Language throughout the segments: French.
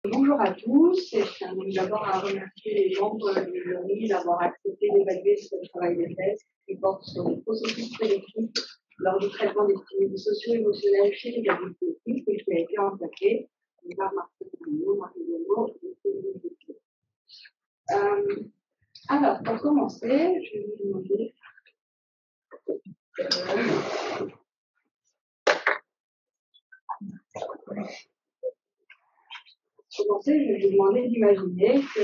Bonjour à tous, et je tiens d'abord à remercier les membres du jury d'avoir accepté d'évaluer ce travail de thèse qui porte sur les processus prédictifs lors du traitement des stimuli socio-émotionnels chez les adultes autistes et qui a été encadré par Martin Bruno, Marie Lomo et Céline Gauthier. Alors, pour commencer, je vais vous demander je vais vous demander d'imaginer que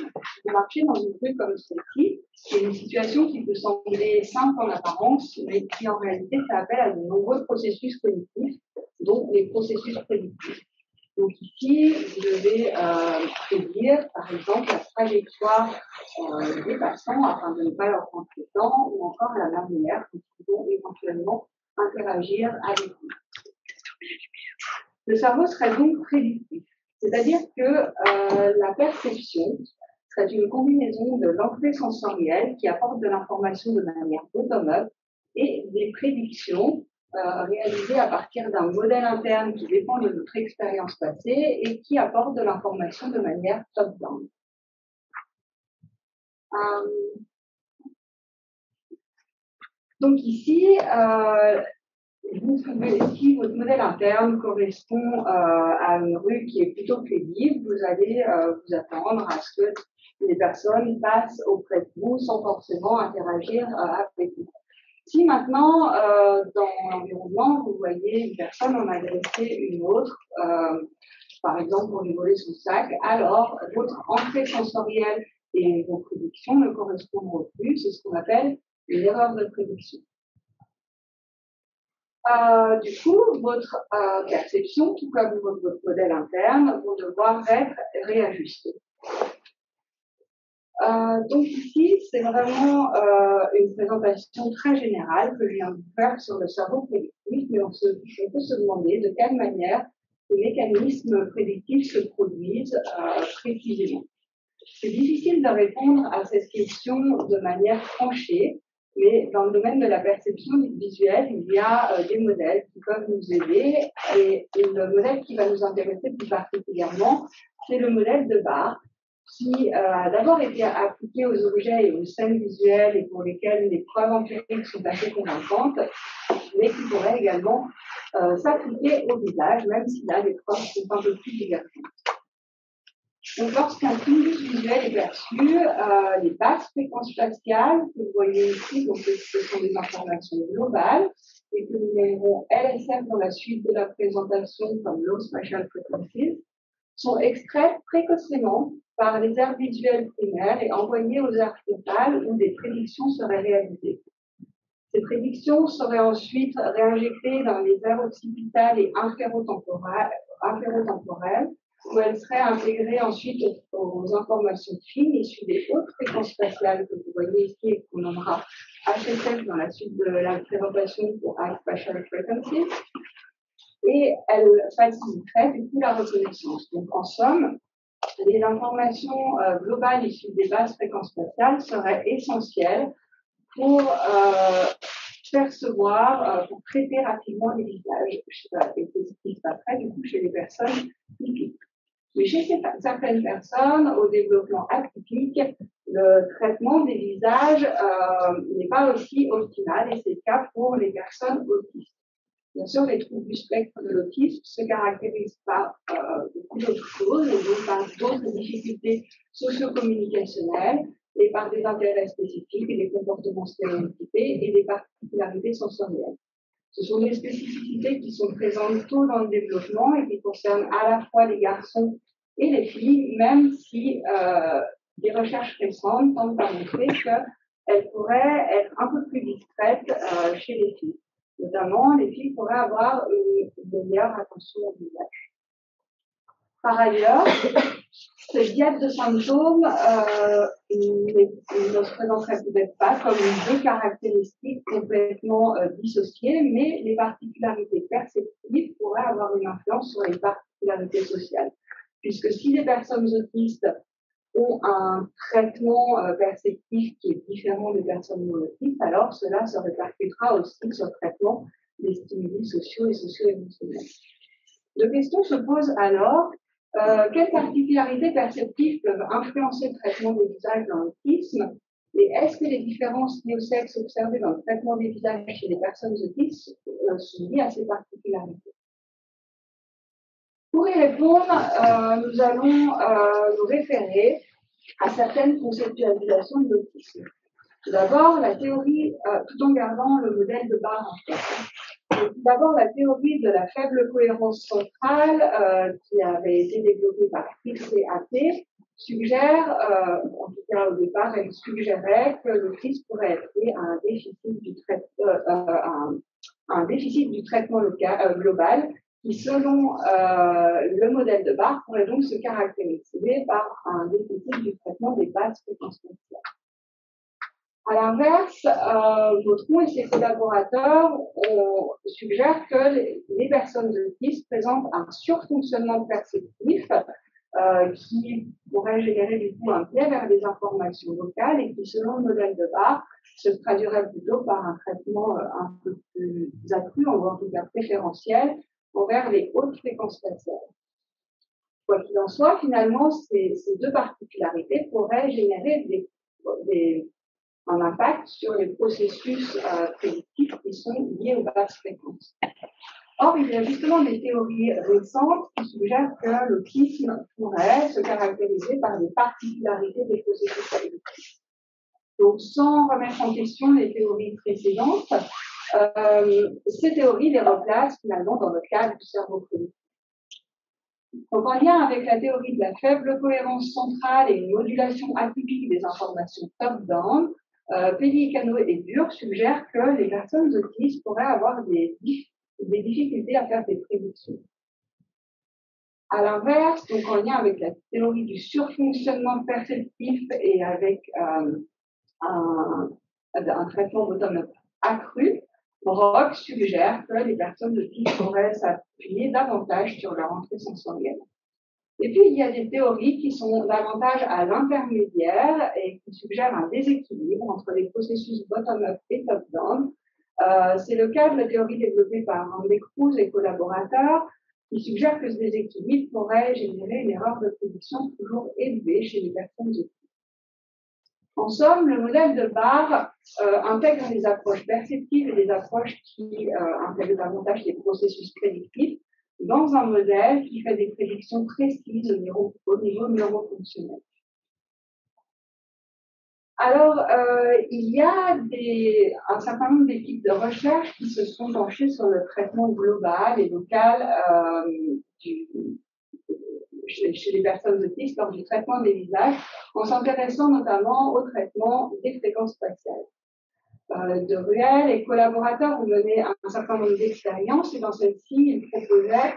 vous marchez dans une rue comme celle-ci, c'est une situation qui peut sembler simple en apparence, mais qui en réalité fait appel à de nombreux processus cognitifs, donc les processus prédictifs. Donc ici, vous devez prédire, par exemple, la trajectoire des passants afin de ne pas leur prendre le temps, ou encore la manière dont ils vont éventuellement interagir avec vous. Le cerveau serait donc prédictif, c'est-à-dire que la perception serait une combinaison de l'entrée sensorielle qui apporte de l'information de manière bottom-up et des prédictions réalisées à partir d'un modèle interne qui dépend de notre expérience passée et qui apporte de l'information de manière top-down. Donc ici, si votre modèle interne correspond à une rue qui est plutôt paisible, vous allez vous attendre à ce que les personnes passent auprès de vous sans forcément interagir avec vous. Si maintenant, dans l'environnement, vous voyez une personne en agresser une autre, par exemple pour lui voler son sac, alors votre entrée sensorielle et vos prédictions ne correspondront plus. C'est ce qu'on appelle une erreur de prédiction. Du coup, votre perception, tout comme votre modèle interne, vont devoir être réajustés. Donc ici, c'est vraiment une présentation très générale que je viens de faire sur le cerveau prédictif, mais on peut se demander de quelle manière les mécanismes prédictifs se produisent précisément. C'est difficile de répondre à cette question de manière tranchée, mais dans le domaine de la perception visuelle, il y a des modèles qui peuvent nous aider, et le modèle qui va nous intéresser plus particulièrement, c'est le modèle de Barr, qui a d'abord été appliqué aux objets et aux scènes visuelles et pour lesquelles les preuves empiriques sont assez convaincantes, mais qui pourrait également s'appliquer au visage, même si là les preuves sont un peu plus divergentes. Donc, lorsqu'un stimulus visuel est perçu, les basses fréquences faciales que vous voyez ici, donc ce sont des informations globales et que nous nommerons LSF dans la suite de la présentation comme Low Spatial Frequencies, sont extraites précocement par les aires visuelles primaires et envoyées aux aires frontales où des prédictions seraient réalisées. Ces prédictions seraient ensuite réinjectées dans les aires occipitales et inférotemporelles, où elles seraient intégrées ensuite aux informations fines issues des hautes fréquences spatiales que vous voyez ici et qu'on nommera HSF dans la suite de la présentation pour High Spatial Frequencies. Et elles faciliteraient du coup la reconnaissance. Donc en somme, les informations globales issues des basses fréquences spatiales seraient essentielles pour percevoir, pour traiter rapidement les visages. Et c'est ce qui se passerait du coup chez les personnes typiques. Mais chez certaines personnes, au développement atypique, le traitement des visages n'est pas aussi optimal et c'est le cas pour les personnes autistes. Bien sûr, les troubles du spectre de l'autisme se caractérisent par beaucoup d'autres choses, et donc par d'autres difficultés socio-communicationnelles et par des intérêts spécifiques et des comportements stéréotypés et des particularités sensorielles. Ce sont des spécificités qui sont présentes tôt dans le développement et qui concernent à la fois les garçons et les filles, même si des recherches récentes tentent à montrer qu'elles pourraient être un peu plus discrètes chez les filles. Notamment, les filles pourraient avoir une meilleure attention au visage. Par ailleurs, ce diète de symptômes ne se présenterait peut-être pas comme deux caractéristiques complètement dissociées, mais les particularités perceptives pourraient avoir une influence sur les particularités sociales. Puisque si les personnes autistes ont un traitement perceptif qui est différent des personnes non autistes, alors cela se répercutera aussi sur le traitement des stimuli sociaux et socio-émotionnels. La question se pose alors, Quelles particularités perceptives peuvent influencer le traitement des visages dans l'autisme? Et est-ce que les différences liées au sexe observées dans le traitement des visages chez les personnes autistes sont liées à ces particularités? Pour y répondre, nous allons nous référer à certaines conceptualisations de l'autisme. Tout d'abord, la théorie, tout en gardant le modèle de Barr en tête. Tout d'abord, la théorie de la faible cohérence centrale, qui avait été développée par Fix et AP, suggère, en tout cas au départ, elle suggérait que l'autisme pourrait être lié à un déficit du traitement global, qui, selon le modèle de Barr, pourrait donc se caractériser par un déficit du traitement des basses fréquences spatiales. À l'inverse, Vautron et ses collaborateurs suggèrent que les personnes autistes présentent un surfonctionnement perceptif qui pourrait générer du coup un biais vers des informations locales et qui, selon le modèle de Barr, se traduirait plutôt par un traitement un peu plus accru, ou en tout cas préférentiel, envers les hautes fréquences spatiales. Quoi qu'il en soit, finalement, ces deux particularités pourraient générer un impact sur les processus prédictifs qui sont liés aux basses fréquences. Or, il y a justement des théories récentes qui suggèrent que l'autisme pourrait se caractériser par des particularités des processus prédictifs. Donc, sans remettre en question les théories précédentes, ces théories les replacent finalement dans le cadre du cerveau cognitif. Donc, en lien avec la théorie de la faible cohérence centrale et une modulation atypique des informations top-down, Pellicano et Burr suggèrent que les personnes autistes pourraient avoir des difficultés à faire des prédictions. À l'inverse, donc en lien avec la théorie du surfonctionnement perceptif et avec un traitement bottom-up accru, Rock suggère que les personnes autistes pourraient s'appuyer davantage sur leur entrée sensorielle. Et puis, il y a des théories qui sont davantage à l'intermédiaire et qui suggèrent un déséquilibre entre les processus bottom-up et top-down. C'est le cas de la théorie développée par Randy Cruz et collaborateurs, qui suggère que ce déséquilibre pourrait générer une erreur de prédiction toujours élevée chez les personnes autistes. En somme, le modèle de Barr intègre des approches perceptives et des approches qui intègrent davantage les processus prédictifs dans un modèle qui fait des prédictions précises au niveau neurofonctionnel. Alors, il y a un certain nombre d'équipes de recherche qui se sont penchées sur le traitement global et local chez les personnes autistes lors du traitement des visages, en s'intéressant notamment au traitement des fréquences spatiales. De Ruel, les collaborateurs ont mené un certain nombre d'expériences et dans celle-ci, ils proposaient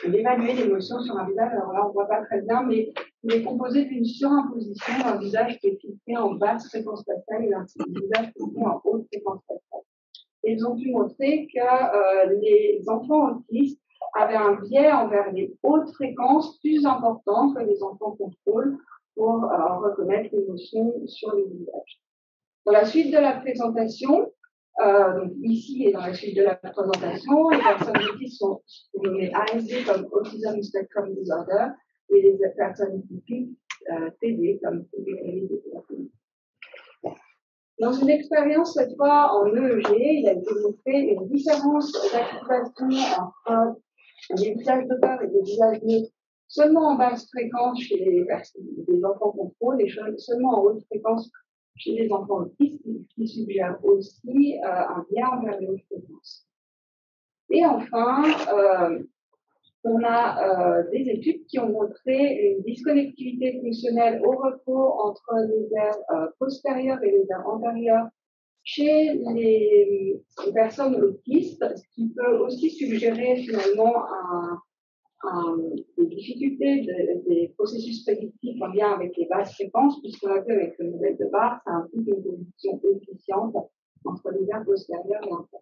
d'évaluer l'émotion sur un visage. Alors là, on ne voit pas très bien, mais il est composé d'une surimposition d'un visage qui est filtré en basse fréquence spatiale et d'un visage filtré en haute fréquence spatiale. Et ils ont pu montrer que les enfants autistes avaient un biais envers les hautes fréquences plus important que les enfants contrôle pour reconnaître l'émotion sur les visages. Dans la suite de la présentation, donc ici et dans la suite de la présentation, les personnes autistes sont nommées ASD comme Autism Spectrum Disorder et les personnes typiques TD comme TD. Dans une expérience cette fois en EEG, il a été montré une différence d'activation entre les visages de peur et les visages neutres seulement en basse fréquence chez les enfants contrôle et seulement en haute fréquence chez les enfants autistes, qui suggère aussi un lien envers les hautes fréquences. Et enfin, on a des études qui ont montré une disconnectivité fonctionnelle au repos entre les aires postérieures et les aires antérieures chez les personnes autistes, ce qui peut aussi suggérer finalement des difficultés des processus prédictifs en lien avec les basses fréquences, puisqu'on a vu avec le modèle de Barr, ça implique une connexion efficiente entre les aires postérieures et antérieures.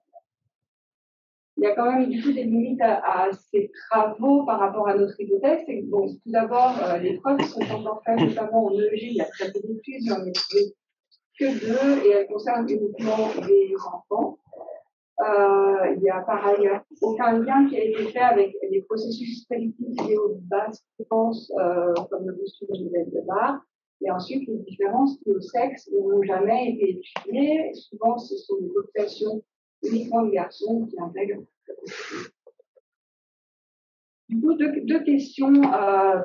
Il y a quand même du coup des limites à ces travaux par rapport à notre hypothèse. Bon, tout d'abord, les preuves sont encore faites, notamment en EEG, il y a très peu d'études, j'en ai trouvé que 2, et elles concernent uniquement les enfants. Il n'y a par ailleurs aucun lien qui a été fait avec les processus prédictifs liés aux basses fréquences, comme le boost de modèle de Barre. Et ensuite, les différences liées au sexe n'ont jamais été étudiées. Souvent, ce sont des populations uniquement de garçons qui intègrent. Du coup, deux questions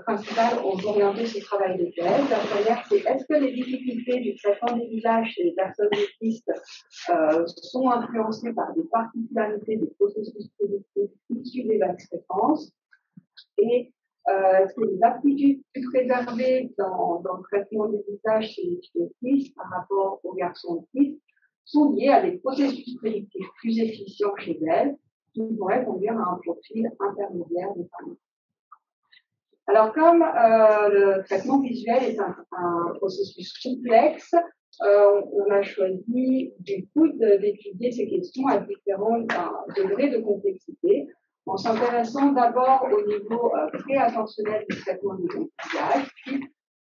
principales ont orienté ce travail de thèse. La première, c'est est-ce que les difficultés du traitement des visages chez les personnes autistes sont influencées par des particularités des processus prédictifs issus des basses fréquences? Et est-ce que les aptitudes préservées dans le traitement des visages chez les filles autistes par rapport aux garçons autistes sont liées à des processus prédictifs plus efficients chez elles, qui pourrait conduire à un profil intermédiaire de femmes. Alors, comme le traitement visuel est un processus complexe, on a choisi du coup d'étudier ces questions à différents degrés de complexité, en s'intéressant d'abord au niveau pré-attentionnel du traitement du visage, puis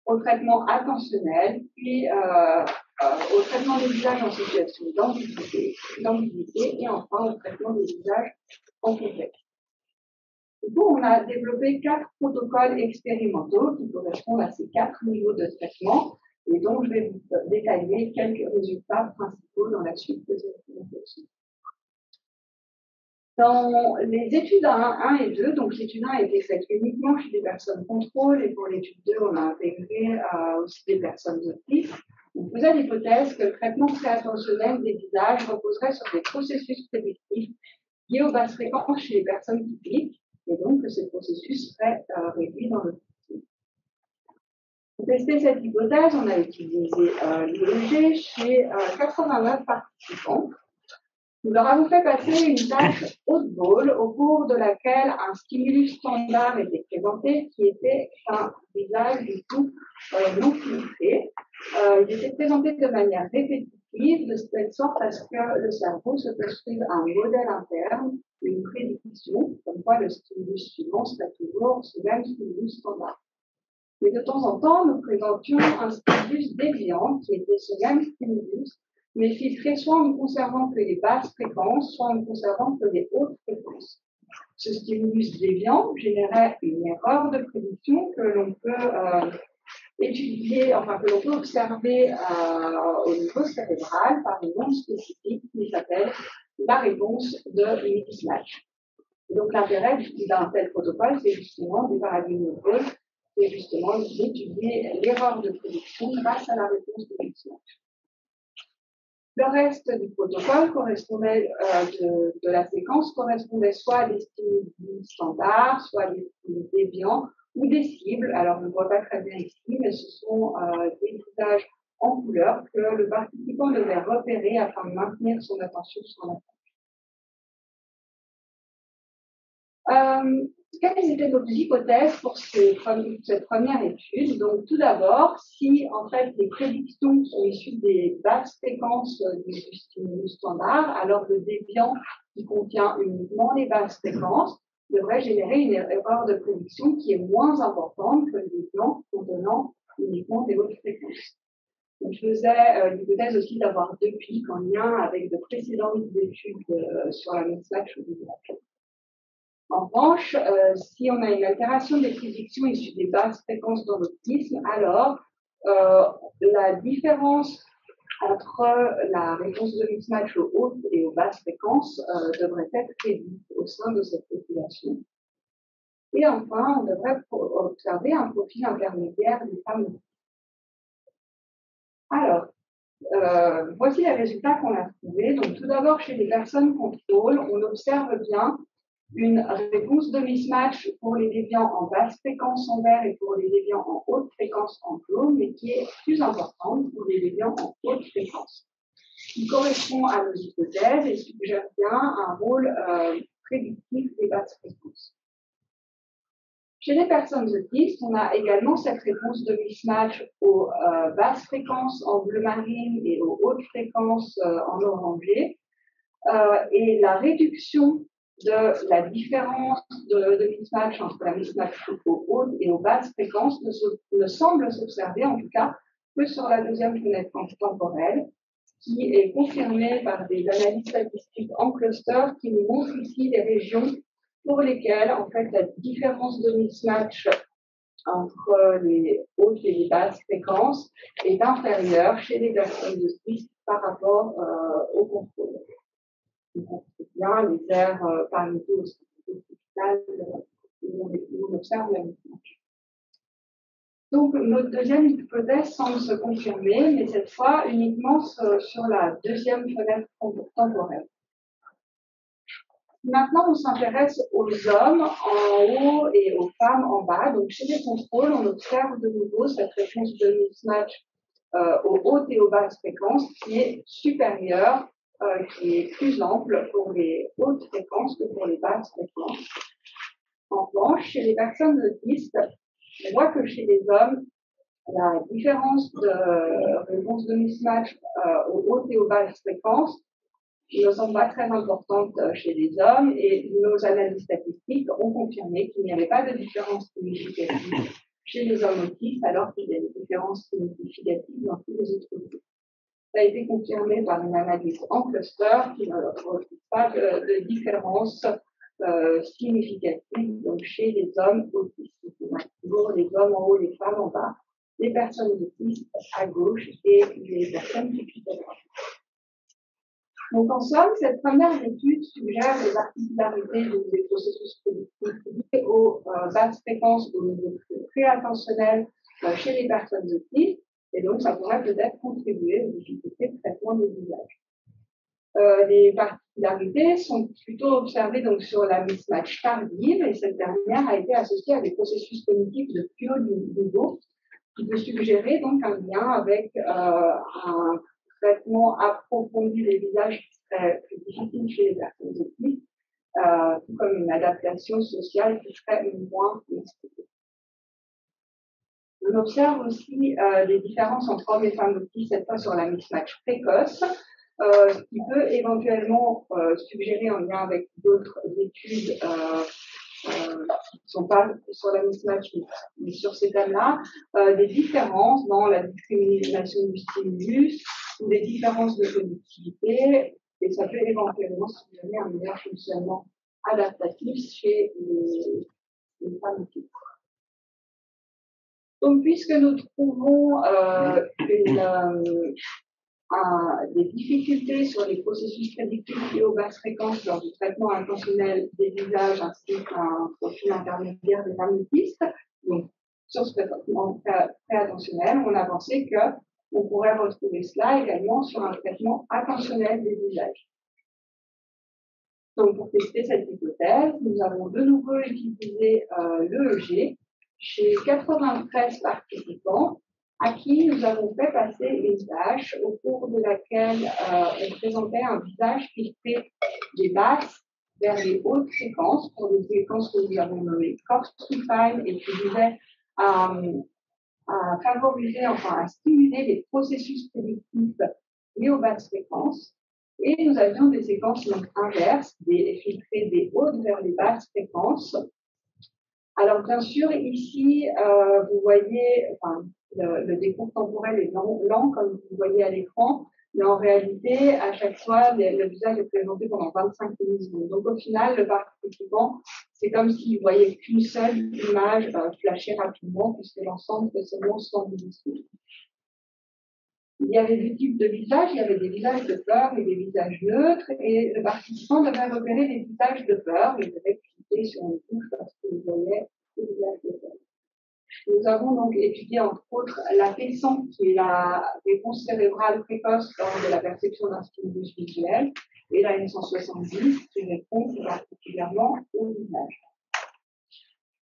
au traitement attentionnel, puis au traitement des visages en situation d'ambiguïté, et enfin au traitement des visages en contexte. Du coup, on a développé 4 protocoles expérimentaux qui correspondent à ces 4 niveaux de traitement, et donc je vais vous détailler quelques résultats principaux dans la suite de cette présentation. Dans les études 1 et 2, donc l'étude 1 a été faite uniquement chez des personnes contrôle, et pour l'étude 2, on a intégré aussi des personnes autistes. On faisait l'hypothèse que le traitement pré-attentionnel des visages reposerait sur des processus prédictifs liés aux basses fréquences chez les personnes typiques, et donc que ces processus seraient réduits dans le futur. Pour tester cette hypothèse, on a utilisé l'IEG chez 89 participants. Nous leur avons fait passer une tâche haute-ball au cours de laquelle un stimulus standard était présenté, qui était un visage du coup non filtré. Il était présenté de manière répétitive, de telle sorte à ce que le cerveau se construise un modèle interne, une prédiction, comme quoi le stimulus suivant serait toujours ce même stimulus standard. Mais de temps en temps, nous présentions un stimulus déviant, qui était ce même stimulus, mais filtré soit en ne conservant que les basses fréquences, soit en ne conservant que les hautes fréquences. Ce stimulus déviant générait une erreur de prédiction que l'on peut étudier, enfin que l'on peut observer au niveau cérébral par une onde spécifique qui s'appelle la réponse de mismatch. Donc l'intérêt d'un tel protocole, c'est justement du paradigme de Gauss, c'est justement d'étudier l'erreur de prédiction grâce à la réponse de mismatch. Le reste du protocole correspondait de la séquence correspondait soit à des stimuli standards, soit à des stimuli déviants ou des cibles. Alors, je ne vois pas très bien ici, mais ce sont des visages en couleur que le participant devait repérer afin de maintenir son attention sur la tâche. Quelles étaient nos hypothèses pour cette première étude? Donc, tout d'abord, si en fait les prédictions sont issues des basses fréquences du stimulus standard, alors le déviant qui contient uniquement les basses fréquences devrait générer une erreur de prédiction qui est moins importante que le déviant contenant uniquement des hautes fréquences. Donc, je faisais l'hypothèse aussi d'avoir 2 pics en lien avec de précédentes études sur la mismatch au visage. En revanche, si on a une altération des prédictions issues des basses fréquences dans l'autisme, alors la différence entre la réponse de mismatch aux hautes et aux basses fréquences devrait être réduite au sein de cette population. Et enfin, on devrait observer un profil intermédiaire des femmes autistes. Alors, voici les résultats qu'on a trouvés. Donc, tout d'abord, chez les personnes contrôle, on observe bien une réponse de mismatch pour les déviants en basse fréquence en vert et pour les déviants en haute fréquence en jaune, mais qui est plus importante pour les déviants en haute fréquence. Qui correspond à nos hypothèses et suggère bien un rôle prédictif des basses fréquences. Chez les personnes autistes, on a également cette réponse de mismatch aux basses fréquences en bleu marine et aux hautes fréquences en orangé. Et la réduction de la différence de mismatch entre la mismatch aux hautes et aux basses fréquences ne semble s'observer, en tout cas, que sur la deuxième fenêtre temporelle. qui est confirmé par des analyses statistiques en cluster qui nous montrent ici les régions pour lesquelles, en fait, la différence de mismatch entre les hautes et les basses fréquences est inférieure chez les personnes autistes par rapport au contrôle. Donc, c'est bien les aires parieto hospitales où on observe la mismatch. Donc, notre deuxième hypothèse semble se confirmer, mais cette fois uniquement sur la deuxième fenêtre temporelle. Maintenant, on s'intéresse aux hommes en haut et aux femmes en bas. Donc, chez les contrôles, on observe de nouveau cette réponse de mismatch aux hautes et aux basses fréquences qui est supérieure, qui est plus ample pour les hautes fréquences que pour les basses fréquences. En revanche, chez les personnes autistes, on voit que chez les hommes, la différence de réponse de mismatch aux hautes et aux basses fréquences ne semble pas très importante chez les hommes et nos analyses statistiques ont confirmé qu'il n'y avait pas de différence significative chez les hommes autistes alors qu'il y a des différences significatives dans tous les autres groupes. Ça a été confirmé par une analyse en cluster qui ne retrouve pas de différence significative donc chez les hommes autistes. On a toujours les hommes en haut, les femmes en bas, les personnes autistes à gauche et les personnes qui à droite. Donc, en somme, cette première étude suggère les particularités des processus prédictifs liés aux basses fréquences au niveau préattentionnel chez les personnes autistes, et donc ça pourrait peut-être contribuer aux difficultés de traitement des visages. Les particularités sont plutôt observées donc sur la mismatch tardive, et cette dernière a été associée à des processus cognitifs de plus haut niveau, qui peut suggérer donc un lien avec un traitement approfondi des visages qui serait plus difficile chez les personnes autistes, tout comme une adaptation sociale qui serait moins expliquée. On observe aussi des différences entre hommes et femmes autistes, cette fois sur la mismatch précoce, ce qui peut éventuellement suggérer en lien avec d'autres études qui ne sont pas sur la mismatch, mais sur ces thèmes-là, des différences dans la discrimination du stimulus ou des différences de connectivité, et ça peut éventuellement suggérer un meilleur fonctionnement adaptatif chez les femmes autistes. Donc, puisque nous trouvons des difficultés sur les processus prédictifs liés aux basses fréquences lors du traitement intentionnel des visages ainsi qu'un profil intermédiaire des femmes autistes, donc sur ce traitement préattentionnel, on a pensé qu'on pourrait retrouver cela également sur un traitement attentionnel des visages. Donc, pour tester cette hypothèse, nous avons de nouveau utilisé l'EEG chez 93 participants à qui nous avons fait passer une tâche au cours de laquelle on présentait un visage qui fait des basses vers les hautes fréquences, pour des fréquences que nous avons nommées coarse to fine et qui visaient à favoriser, enfin à stimuler les processus prédictifs liés aux basses fréquences. Et nous avions des séquences donc inverses, filtrées des hautes vers les basses fréquences. Alors bien sûr, ici, vous voyez, enfin, le décompte temporel est lent, comme vous voyez à l'écran, mais en réalité, à chaque fois, le visage est présenté pendant 25 millisecondes. Donc au final, le participant, c'est comme s'il voyait qu'une seule image flashée rapidement, puisque l'ensemble fait seulement 100 millisecondes. Il y avait deux types de visages, il y avait des visages de peur et des visages neutres, et le participant devait repérer les visages de peur, il devait cliquer sur une touche parce qu'il voyait les visages de peur. Nous avons donc étudié entre autres la PSAN, qui est la réponse cérébrale précoce lors de la perception d'un stimulus visuel, et la M170, qui répond plus particulièrement au visage.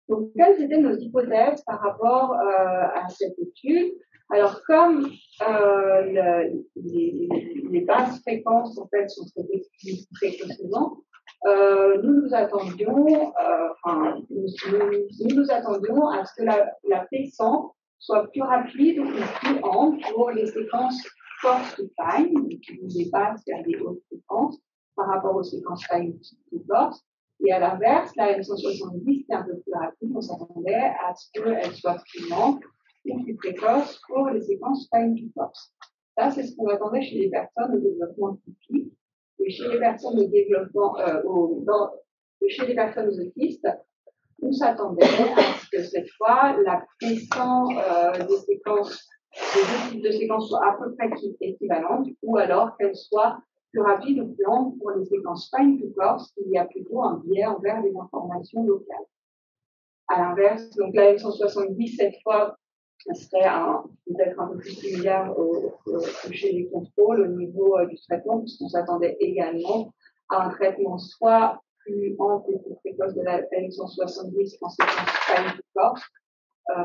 Donc, quelles étaient nos hypothèses par rapport à cette étude? Alors, comme les basses fréquences en fait sont traitées plus précocement, nous attendions à ce que la P100 soit plus rapide ou plus ample pour les séquences coarse to fine, qui nous dépassent vers des hautes fréquences, par rapport aux séquences fine to coarse. Et à l'inverse, la M170 est un peu plus rapide, on s'attendait à ce qu'elle soit plus lente ou plus précoce pour les séquences fine to coarse. Ça, c'est ce qu'on attendait chez les personnes au développement typique. Et chez les personnes au développement, chez les personnes autistes, on s'attendait à ce que cette fois, la puissance des séquences, des deux types de séquences soient à peu près équivalentes, ou alors qu'elles soient plus rapides ou plus lentes pour les séquences fine to coarse, il y a plutôt un biais envers les informations locales. À l'inverse, donc la M170, cette fois, serait peut-être un peu plus similaire chez les contrôles au niveau du traitement, puisqu'on s'attendait également à un traitement soit plus ample et plus précoce de la M170 en séquence fine to coarse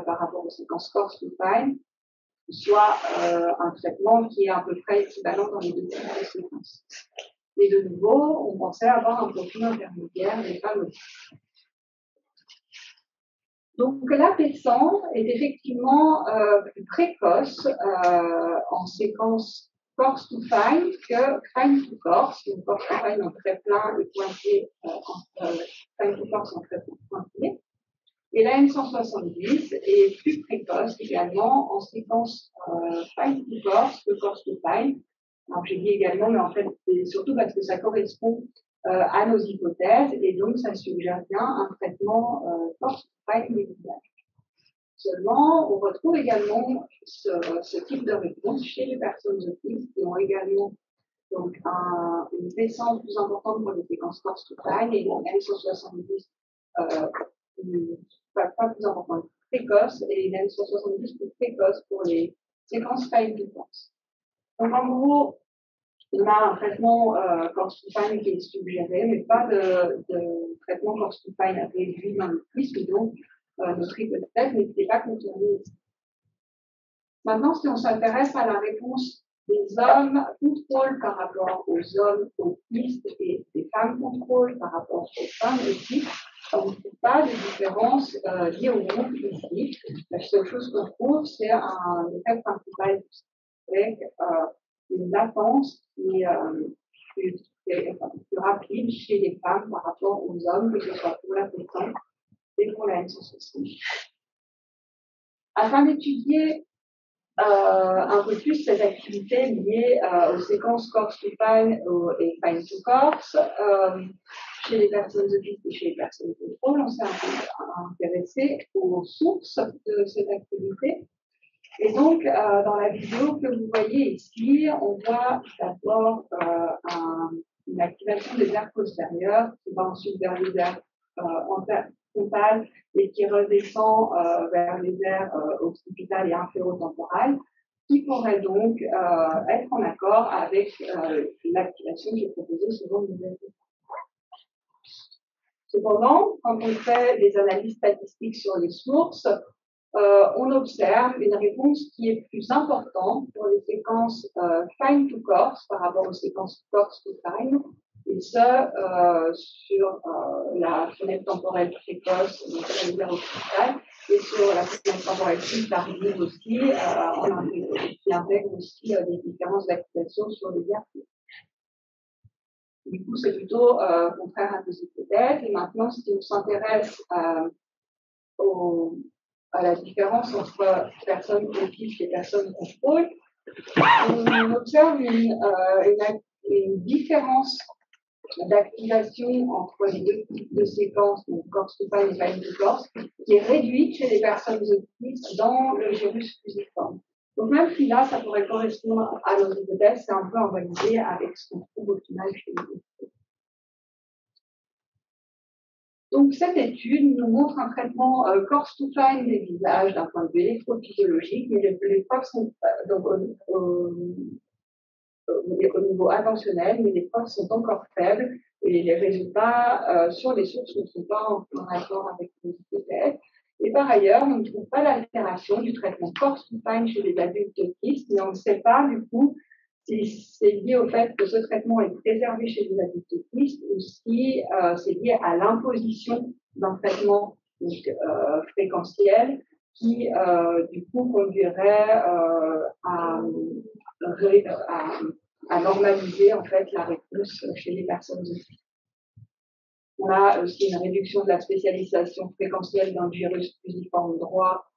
par rapport aux séquences coarse to fine, soit un traitement qui est à peu près équivalent dans les deux types de séquences. Et de nouveau, on pensait avoir un profil intermédiaire des femmes aussi. Donc l'AP100 est effectivement plus précoce en séquence coarse to fine que fine to coarse. Donc coarse to fine en très plein et pointé, fine to coarse en très pointé. Et la M170 est plus précoce également en séquence fine to coarse que coarse to fine. Alors j'ai dit également, mais en fait c'est surtout parce que ça correspond à nos hypothèses et donc ça suggère bien un traitement coarse to fine des visages. Seulement, on retrouve également ce type de réponse chez les personnes autistes qui ont également donc une puissance plus importante pour les séquences coarse to fine et une M170 pas plus importante, précoce et une M170 plus précoce pour les séquences fine to coarse. Donc en gros, on a un traitement coarse to fine qui est suggéré, mais pas de traitement coarse to fine réduit dans le prisme, donc notre hypothèse n'était pas confirmée ici. Maintenant, si on s'intéresse à la réponse des hommes contrôle par rapport aux hommes autistes et des femmes contrôle par rapport aux femmes autistes, on ne trouve pas de différence liée au groupe ici. La seule chose qu'on trouve, c'est un effet principal avec une latence qui est plus rapide chez les femmes par rapport aux hommes, que ce soit pour la pétanque et pour la M160. Afin d'étudier un peu plus cette activité liée aux séquences coarse to fine et fine to coarse, chez les personnes autistes et chez les personnes contrôle, on s'est intéressé aux sources de cette activité. Et donc, dans la vidéo que vous voyez ici, on voit d'abord une activation des aires postérieures qui va ensuite vers les aires frontales et qui redescend vers les aires occipitales et inférotemporales, qui pourrait donc être en accord avec l'activation qui est proposée selon le modèle. Cependant, quand on fait des analyses statistiques sur les sources, on observe une réponse qui est plus importante pour les séquences fine to coarse par rapport aux séquences coarse to fine, et ce sur la fenêtre temporelle précoce, donc la misère hospitale, et sur la fenêtre temporelle plus tardive aussi, qui intègre aussi des différences d'activation sur les aires. Du coup, c'est plutôt contraire à nos hypothèses. Et maintenant, si on s'intéresse à la différence entre personnes autistes et personnes contrôle, on observe une différence d'activation entre les deux types de séquences, donc coarse to fine et fine to coarse, qui est réduite chez les personnes autistes dans le gyrus fusiforme. Donc même si là, ça pourrait correspondre à nos hypothèses, c'est un peu invalidé avec ce qu'on trouve au final chez les autistes. Donc, cette étude nous montre un traitement coarse to fine des visages d'un point de vue électrophysiologique, mais les preuves sont donc au niveau intentionnel, mais les preuves sont encore faibles et les résultats sur les sources ne sont pas en accord avec nos hypothèses. Et par ailleurs, on ne trouve pas l'altération du traitement coarse to fine chez les adultes autistes, mais on ne sait pas du coup si c'est lié au fait que ce traitement est préservé chez les adultes autistes ou si c'est lié à l'imposition d'un traitement fréquentiel qui, du coup, conduirait à normaliser en fait la réponse chez les personnes autistes. On a aussi une réduction de la spécialisation fréquentielle dans le gyrus fusiforme droit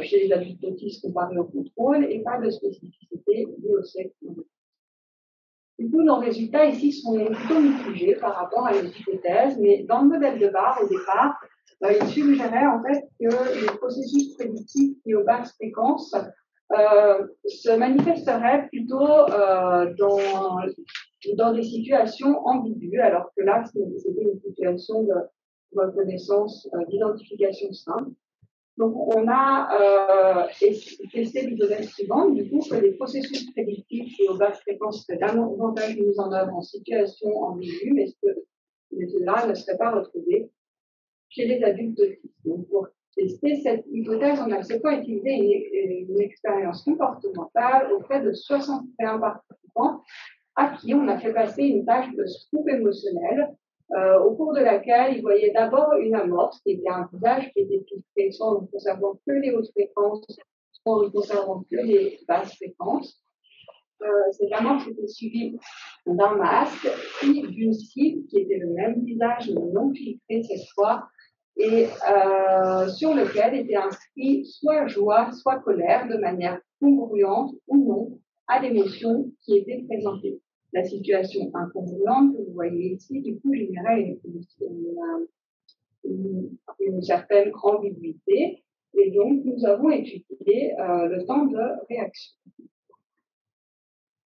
chez les adultes autistes comparé au contrôle et pas de spécificité liée au sexe. Du coup, nos résultats ici sont plutôt mitigés par rapport à nos hypothèses, mais dans le modèle de Barr, au départ, il suggérait en fait que les processus prédictifs liés aux basses fréquences se manifesteraient plutôt dans des situations ambiguës, alors que là, c'était une situation de reconnaissance, d'identification simple. Donc, on a testé l'hypothèse suivante, du coup, que les processus prédictifs et aux basses fréquences seraient davantage mis en œuvre en situation ambiguë, mais cela ne serait pas retrouvé chez les adultes autistes. Donc, pour tester cette hypothèse, on a cette fois utilisé une expérience comportementale auprès de 61 participants à qui on a fait passer une tâche de scoop émotionnel au cours de laquelle ils voyaient d'abord une amorce, qui était un visage qui était filtré soit en ne conservant que les hautes fréquences, soit en ne conservant que les basses fréquences. Cette amorce était suivie d'un masque, puis d'une cible qui était le même visage, mais non filtré cette fois, et sur lequel était inscrit soit joie, soit colère, de manière congruente ou non à l'émotion qui était présentée. La situation incongruente que vous voyez ici, du coup, générait une certaine ambiguïté, et donc nous avons étudié le temps de réaction.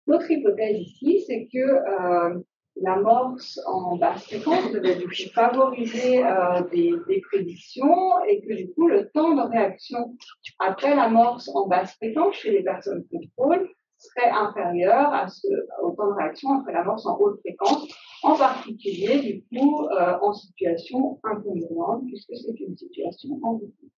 L'autre hypothèse ici, c'est que l'amorce en basse fréquence devait du coup favoriser des prédictions et que du coup le temps de réaction après l'amorce en basse fréquence chez les personnes contrôle serait inférieur au temps de réaction après l'amorce en haute fréquence, en particulier du coup en situation incongruente puisque c'est une situation ambiguë.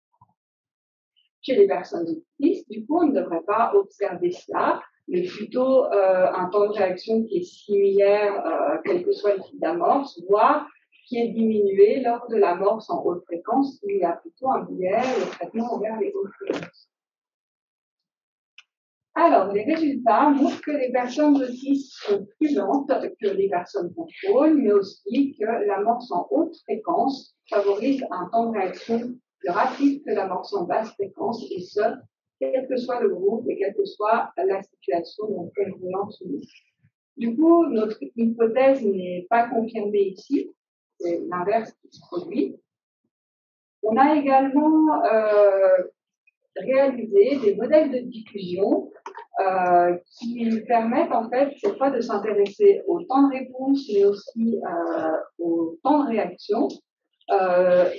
Chez les personnes autistes, du coup, on ne devrait pas observer cela, mais plutôt un temps de réaction qui est similaire, quel que soit le type d'amorce, voire qui est diminué lors de l'amorce en haute fréquence. Il y a plutôt un biais, le traitement envers les hautes fréquences. Alors, les résultats montrent que les personnes autistes sont plus lentes que les personnes contrôle, mais aussi que l'amorce en haute fréquence favorise un temps de réaction plus rapide que l'amorce en basse fréquence, et ce, quel que soit le groupe et quelle que soit la situation dans laquelle vous lancez. Du coup, notre hypothèse n'est pas confirmée ici, c'est l'inverse qui se produit. On a également réalisé des modèles de diffusion qui permettent en fait cette fois de s'intéresser au temps de réponse, mais aussi au temps de réaction,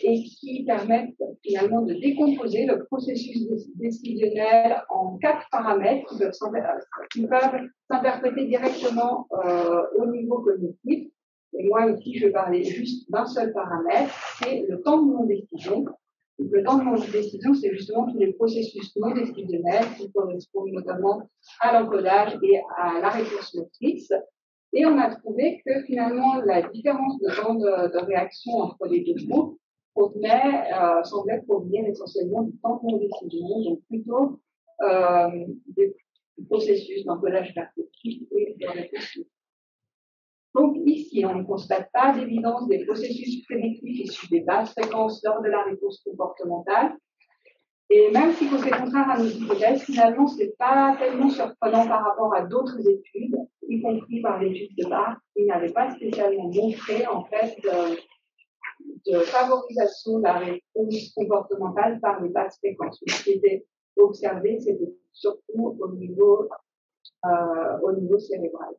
et qui permettent finalement de décomposer le processus décisionnel en 4 paramètres qui peuvent s'interpréter directement au niveau cognitif. Et moi ici, je vais parler juste d'un seul paramètre, c'est le temps de non-décision. Donc, le temps de non-décision, c'est justement tous les processus non décisionnels qui correspondent notamment à l'encodage et à la réponse motrice. Et on a trouvé que finalement, la différence de temps de réaction entre les deux groupes semblait provenir essentiellement du temps de non-décision, donc plutôt des processus d'encodage perspectif et de réponse motrice. Donc ici, on ne constate pas d'évidence des processus prédictifs issus des basses fréquences lors de la réponse comportementale. Et même si c'est contraire à nos hypothèses, finalement, ce n'est pas tellement surprenant par rapport à d'autres études, y compris par l'étude de Barr, qui n'avait pas spécialement montré en fait de favorisation de la réponse comportementale par les basses fréquences. Ce qui était observé, c'était surtout au niveau cérébral.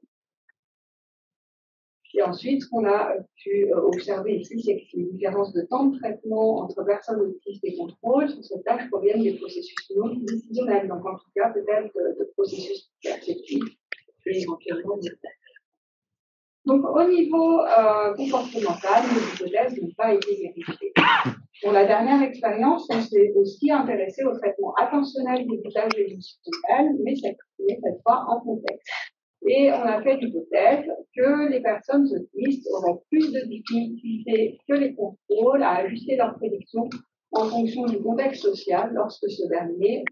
Et ensuite, ce qu'on a pu observer ici, c'est que les différences de temps de traitement entre personnes autistes et contrôle sur cette tâche proviennent des processus non décisionnels, donc en tout cas peut-être de processus perceptifs et éventuellement de tâches. Donc au niveau comportemental, nos hypothèses n'ont pas été vérifiées. Pour la dernière expérience, on s'est aussi intéressé au traitement attentionnel des usages émotionnels, mais cette fois en contexte. Et on a fait l'hypothèse que les personnes autistes auraient plus de difficultés que les contrôles à ajuster leurs prédictions en fonction du contexte social lorsque ce dernier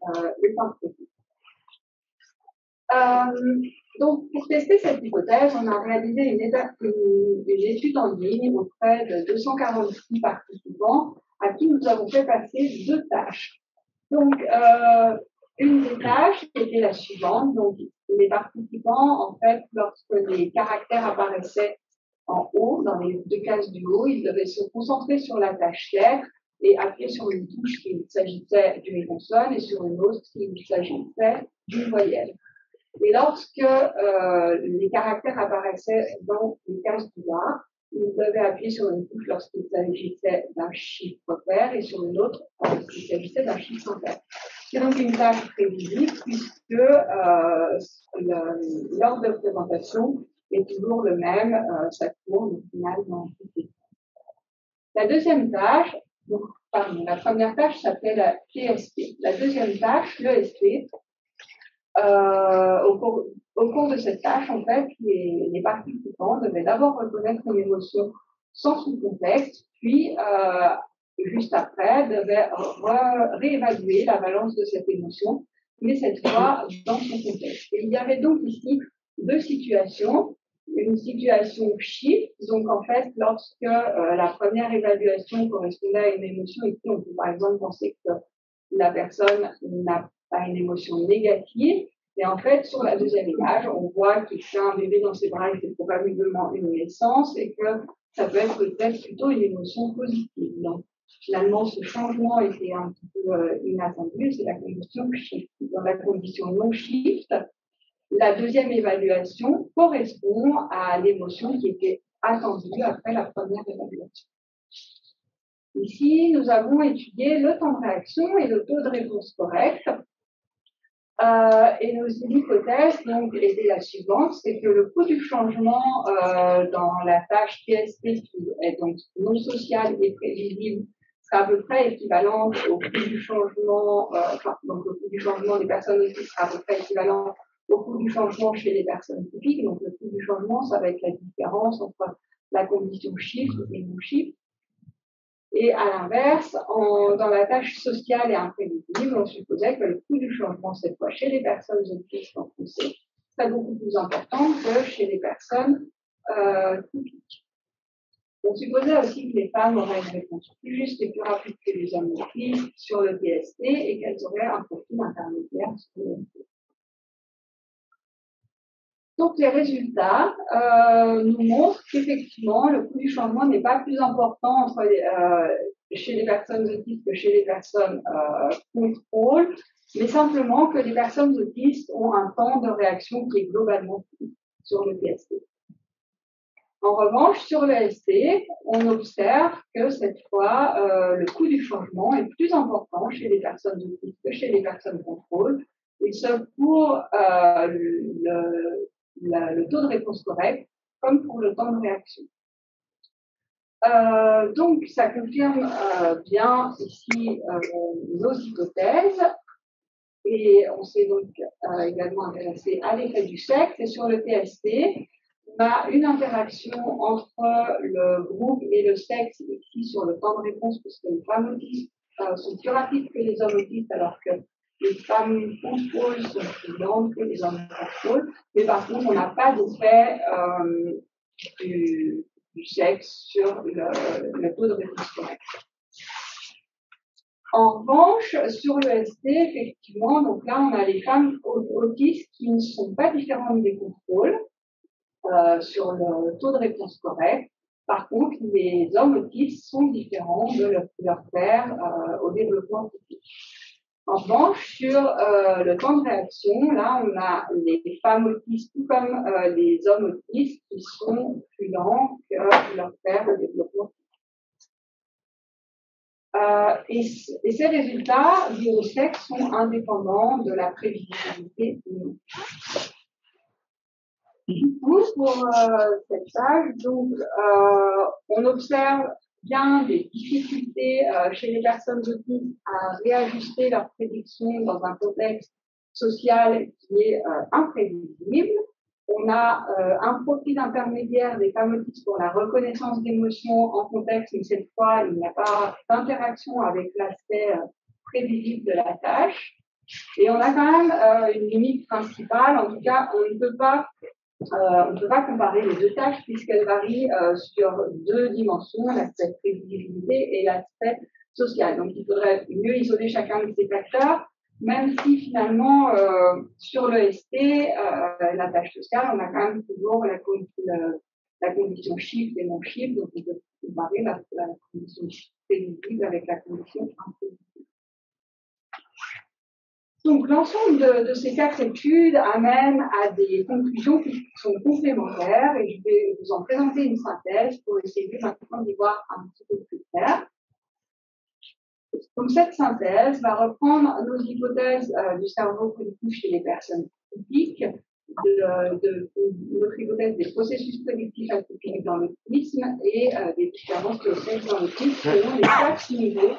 est improduit. Donc, pour tester cette hypothèse, on a réalisé une étude en ligne auprès de 246 participants à qui nous avons fait passer 2 tâches. Donc, une des tâches était la suivante. Donc, les participants, en fait, lorsque les caractères apparaissaient en haut, dans les deux cases du haut, ils devaient se concentrer sur la tâche lettre et appuyer sur une touche s'il s'agissait d'une consonne et sur une autre s'il s'agissait d'une voyelle. Et lorsque les caractères apparaissaient dans les cases du bas, ils devaient appuyer sur une touche lorsqu'il s'agissait d'un chiffre pair et sur une autre lorsqu'il s'agissait d'un chiffre impair. C'est donc une tâche prévisible puisque l'ordre de présentation est toujours le même, ça tourne au final dans toutes les tâches. La deuxième tâche, donc, pardon, la première tâche s'appelait la PSP. La deuxième tâche, l'ESP, au cours de cette tâche, en fait, les participants devaient d'abord reconnaître une émotion sans son contexte, puis, juste après, devaient réévaluer la valence de cette émotion, mais cette fois dans son contexte. Et il y avait donc ici deux situations. Une situation chiffre, donc en fait, lorsque la première évaluation correspondait à une émotion, ici on peut par exemple penser que la personne n'a pas une émotion négative. Et en fait, sur la deuxième image, on voit qu'il fait un bébé dans ses bras et que c'est probablement une naissance et que ça peut être peut-être plutôt une émotion positive. Donc, finalement, ce changement était un petit peu inattendu, c'est la condition shift. Dans la condition non shift, la deuxième évaluation correspond à l'émotion qui était attendue après la première évaluation. Ici, nous avons étudié le temps de réaction et le taux de réponse correcte. Et nos hypothèses donc, étaient la suivante, c'est que le coût du changement dans la tâche PSP, qui est donc non sociale et prévisible, sera à peu près équivalent au coût du changement, donc le coût du changement des personnes autistes sera à peu près équivalent au coût du changement chez les personnes typiques. Donc le coût du changement, ça va être la différence entre la condition chiffre et non chiffre. Et à l'inverse, dans la tâche sociale et imprévisible, on supposait que le coût du changement, cette fois chez les personnes autistes en français, serait beaucoup plus important que chez les personnes typiques. On supposait aussi que les femmes auraient une réponse plus juste et plus rapide que les hommes autistes sur le PST et qu'elles auraient un profil intermédiaire sur le PST. Donc les résultats nous montrent qu'effectivement le coût du changement n'est pas plus important chez les personnes autistes que chez les personnes contrôle, mais simplement que les personnes autistes ont un temps de réaction qui est globalement plus sur le PST. En revanche, sur le ST, on observe que cette fois, le coût du changement est plus important chez les personnes autistes que chez les personnes contrôle, et ce pour le taux de réponse correct, comme pour le temps de réaction. Donc, ça confirme bien ici nos hypothèses. Et on s'est donc également intéressé à l'effet du sexe. Et sur le PST, on a une interaction entre le groupe et le sexe ici sur le temps de réponse, puisque les femmes autistes sont plus rapides que les hommes autistes, alors que les femmes contrôle sont plus lentes que les hommes contrôle. Mais par contre, on n'a pas d'effet du sexe sur le taux de réponse correct. En revanche, sur le ST, effectivement, donc là, on a les femmes autistes qui ne sont pas différentes des contrôles sur le taux de réponse correct. Par contre, les hommes autistes sont différents de leur père au développement typique. En revanche, sur le temps de réaction, là, on a les femmes autistes, tout comme les hommes autistes, qui sont plus lents que leur père au développement typique. Et ces résultats dus au sexe sont indépendants de la prévisibilité. Du coup, pour cette page, donc, on observe bien des difficultés chez les personnes autistes à réajuster leurs prédictions dans un contexte social qui est imprévisible. On a un profil intermédiaire des femmes autistes pour la reconnaissance d'émotions en contexte, mais cette fois, il n'y a pas d'interaction avec l'aspect prévisible de la tâche. Et on a quand même une limite principale, en tout cas, on ne peut pas comparer les deux tâches puisqu'elles varient sur deux dimensions, l'aspect prévisibilité et l'aspect social. Donc, il faudrait mieux isoler chacun de ces facteurs, même si finalement, sur l'EST, la tâche sociale, on a quand même toujours la condition chiffre et non chiffre, donc on peut comparer la condition prévisible avec la condition imprévisible. Donc, l'ensemble de ces 4 études amène à des conclusions qui sont complémentaires et je vais vous en présenter une synthèse pour essayer maintenant d'y voir un petit peu plus clair. Donc, cette synthèse va reprendre nos hypothèses du cerveau prédictif chez les personnes typiques, notre hypothèse des processus prédictifs atypiques dans l'autisme et des différences de sexe dans l'autisme selon les 4 niveaux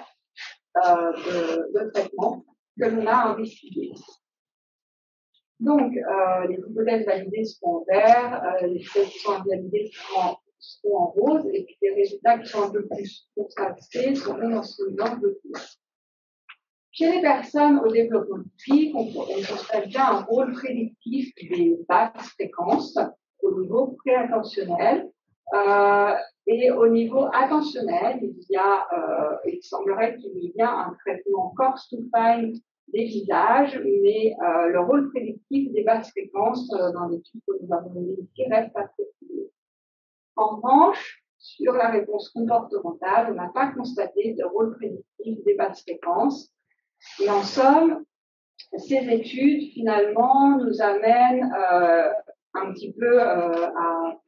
de traitement que l'on a investigués. Donc, les hypothèses validées seront en vert, les hypothèses qui sont invalidées seront en rose, et puis les résultats qui sont un peu plus contrastés seront dans ce genre de couleur. Chez les personnes au développement typique, on constate bien un rôle prédictif des basses fréquences au niveau préattentionnel. Et au niveau attentionnel, il semblerait qu'il y ait bien un traitement coarse to fine des visages, mais le rôle prédictif des basses fréquences dans l'étude que nous avons vérifiée reste à préciser. En revanche, sur la réponse comportementale, on n'a pas constaté de rôle prédictif des basses fréquences. Et en somme, ces études, finalement, nous amènent un petit peu à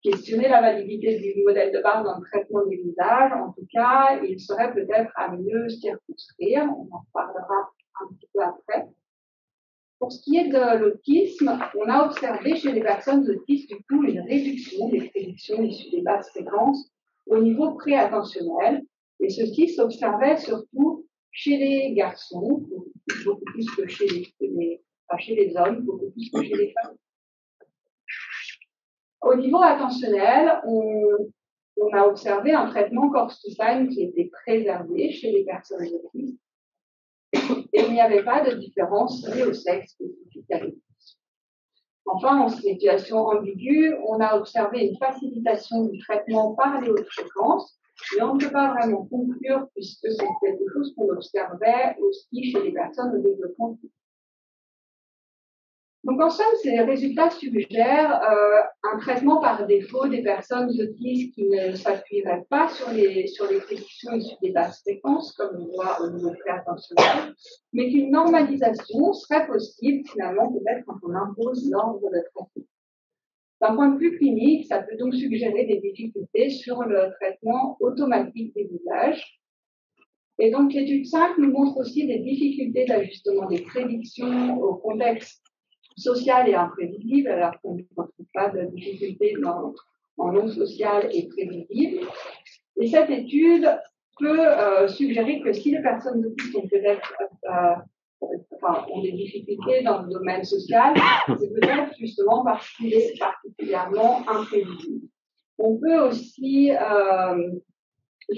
questionner la validité du modèle de base dans le traitement des visages. En tout cas, il serait peut-être à mieux circonscrire. On en parlera un petit peu après. Pour ce qui est de l'autisme, on a observé chez les personnes autistes, du coup, une réduction des prédictions issues des basses fréquences au niveau préattentionnel. Et ceci s'observait surtout chez les garçons, beaucoup plus que chez les hommes, beaucoup plus que chez les femmes. Au niveau attentionnel, on a observé un traitement coarse to fine qui était préservé chez les personnes autistes et il n'y avait pas de différence liée au sexe spécifique à l'autisme. Enfin, en situation ambiguë, on a observé une facilitation du traitement par les hautes fréquences, mais on ne peut pas vraiment conclure puisque c'est quelque chose qu'on observait aussi chez les personnes au développement. Donc, en somme, ces résultats suggèrent un traitement par défaut des personnes autistes qui ne s'appuieraient pas sur les prédictions issues des basses fréquences, comme on voit au niveau préattentionnel, mais qu'une normalisation serait possible, finalement, peut-être quand on impose l'ordre de traitement. D'un point de vue clinique, ça peut donc suggérer des difficultés sur le traitement automatique des visages. Et donc, l'étude 5 nous montre aussi des difficultés d'ajustement des prédictions au contexte social et imprévisible, alors qu'on ne retrouve pas de difficultés en non social et prévisible. Et cette étude peut suggérer que si les personnes autistes ont peut-être ont des difficultés dans le domaine social, c'est peut-être justement parce qu'il est particulièrement imprévisible. On peut aussi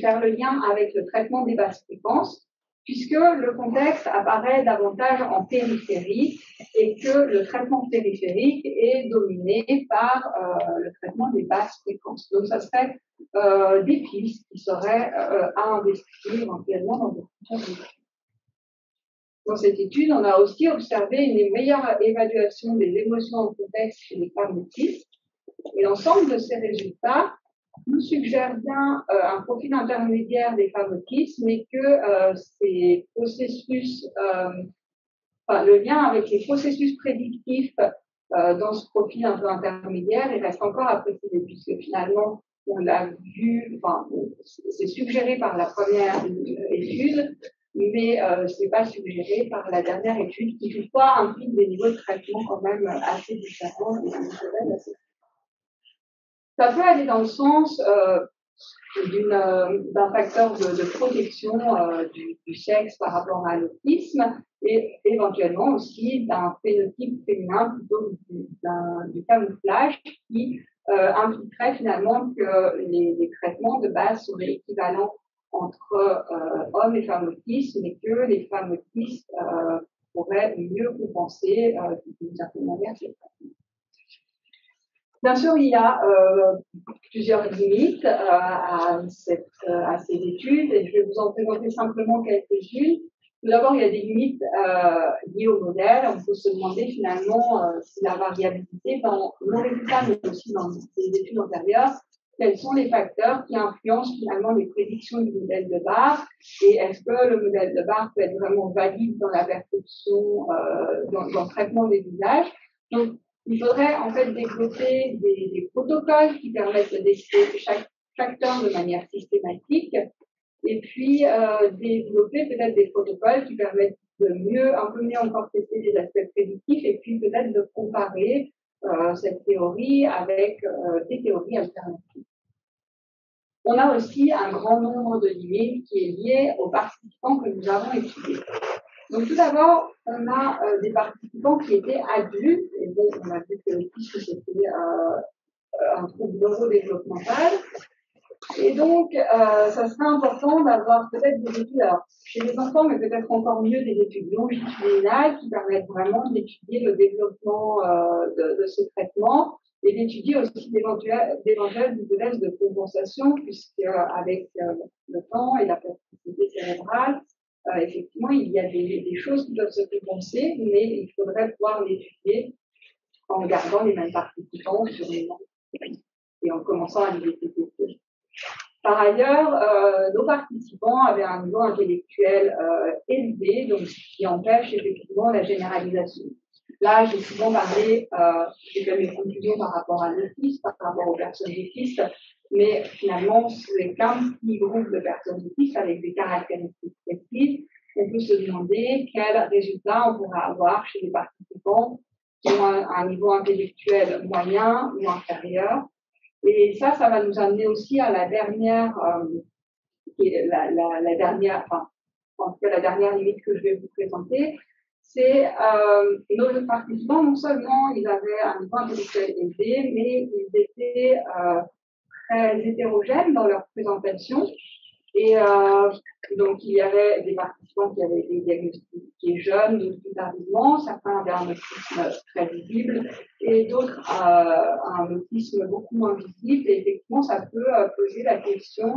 faire le lien avec le traitement des basses fréquences, puisque le contexte apparaît davantage en périphérie et que le traitement périphérique est dominé par le traitement des basses fréquences. Donc, ça serait des pistes qui seraient à investir éventuellement dans des futurs. Dans cette étude, on a aussi observé une meilleure évaluation des émotions en contexte chez les femmes autistes. Et l'ensemble de ces résultats nous suggère bien un profil intermédiaire des femmes autistes, mais que ces processus, le lien avec les processus prédictifs dans ce profil un peu intermédiaire, il reste encore à préciser, puisque finalement, on l'a vu, c'est suggéré par la première étude, mais ce n'est pas suggéré par la dernière étude, qui toutefois implique des niveaux de traitement quand même assez différents et assez. Ça peut aller dans le sens d'un facteur de protection du sexe par rapport à l'autisme et éventuellement aussi d'un phénotype féminin plutôt du camouflage qui impliquerait finalement que les traitements de base seraient équivalents entre hommes et femmes autistes, mais que les femmes autistes pourraient mieux compenser d'une certaine manière ces traitements. Bien sûr, il y a plusieurs limites à ces études et je vais vous en présenter simplement quelques-unes. Tout d'abord, il y a des limites liées au modèle. On peut se demander finalement si la variabilité dans nos résultats, mais aussi dans les études antérieures, quels sont les facteurs qui influencent finalement les prédictions du modèle de Barre et est-ce que le modèle de Barre peut être vraiment valide dans la perception, dans le traitement des visages. Donc, il faudrait en fait développer des protocoles qui permettent de déceler chaque facteur de manière systématique et puis développer peut-être des protocoles qui permettent de un peu mieux encore tester les aspects prédictifs et puis peut-être de comparer cette théorie avec des théories alternatives. On a aussi un grand nombre de limites qui est lié aux participants que nous avons étudiés. Donc tout d'abord, on a des participants qui étaient adultes, et bon, on a vu que c'était un trouble neurodéveloppemental. Et donc, ça serait important d'avoir peut-être des études, alors, chez les enfants, mais peut-être encore mieux des études longitudinales qui permettent vraiment d'étudier le développement de ces traitements et d'étudier aussi d'éventuelles hypothèses de compensation, puisque avec le temps et la plasticité cérébrale, effectivement, il y a des choses qui doivent se compenser, mais il faudrait pouvoir l'étudier en gardant les mêmes participants sur les noms et en commençant à les étudier. Par ailleurs, nos participants avaient un niveau intellectuel élevé, donc ce qui empêche effectivement la généralisation. Là, j'ai souvent parlé, j'ai fait mes conclusions par rapport à l'autisme, par rapport aux personnes autistes, mais finalement, c'est qu'un petit groupe de personnes autistes avec des caractéristiques précises. On peut se demander quels résultats on pourra avoir chez les participants qui ont un niveau intellectuel moyen ou inférieur. Et ça va nous amener aussi à la dernière, la dernière, enfin, en tout cas la dernière limite que je vais vous présenter, c'est nos participants, non seulement ils avaient un niveau intellectuel élevé, mais ils étaient très hétérogènes dans leur présentation. Et donc, il y avait des participants qui avaient été diagnostiqués jeunes, d'autres plus tardivement, certains avaient un autisme très visible et d'autres un autisme beaucoup moins visible. Et effectivement, ça peut poser la question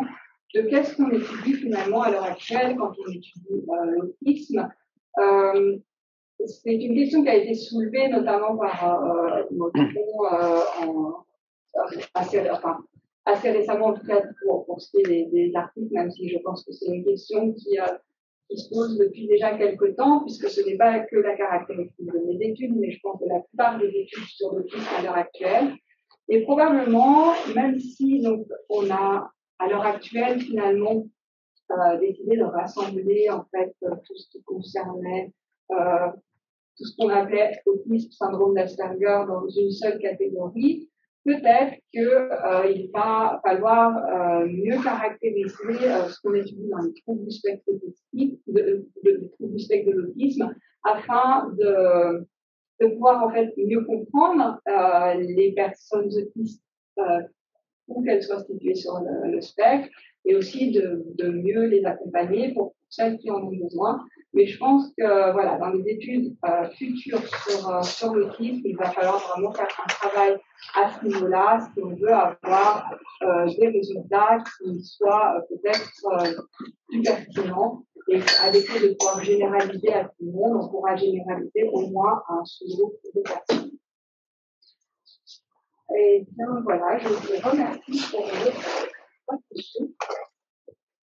de qu'est-ce qu'on étudie finalement à l'heure actuelle quand on étudie l'autisme. C'est une question qui a été soulevée notamment par assez récemment, en tout cas pour ce qui est des articles, même si je pense que c'est une question qui se pose depuis déjà quelques temps, puisque ce n'est pas que la caractéristique de mes études, mais je pense que la plupart des études sur l'autisme à l'heure actuelle. Et probablement, même si donc, on a à l'heure actuelle finalement décidé de rassembler en fait tout ce qui concernait tout ce qu'on appelait autisme, syndrome d'Asperger dans une seule catégorie, peut-être qu'il va falloir mieux caractériser ce qu'on étudie dans les troubles du spectre autistique, troubles du spectre de l'autisme, afin de pouvoir en fait mieux comprendre les personnes autistes où qu'elles soient situées sur le spectre, et aussi de mieux les accompagner pour celles qui en ont besoin. Mais je pense que voilà, dans les études futures sur l'autisme, il va falloir vraiment faire un travail à ce niveau-là si on veut avoir des résultats qui soient peut-être plus pertinents. Et à défaut de pouvoir généraliser à tout le monde, on pourra généraliser au moins un sous-groupe de personnes. Et bien voilà, je vous remercie pour votre question.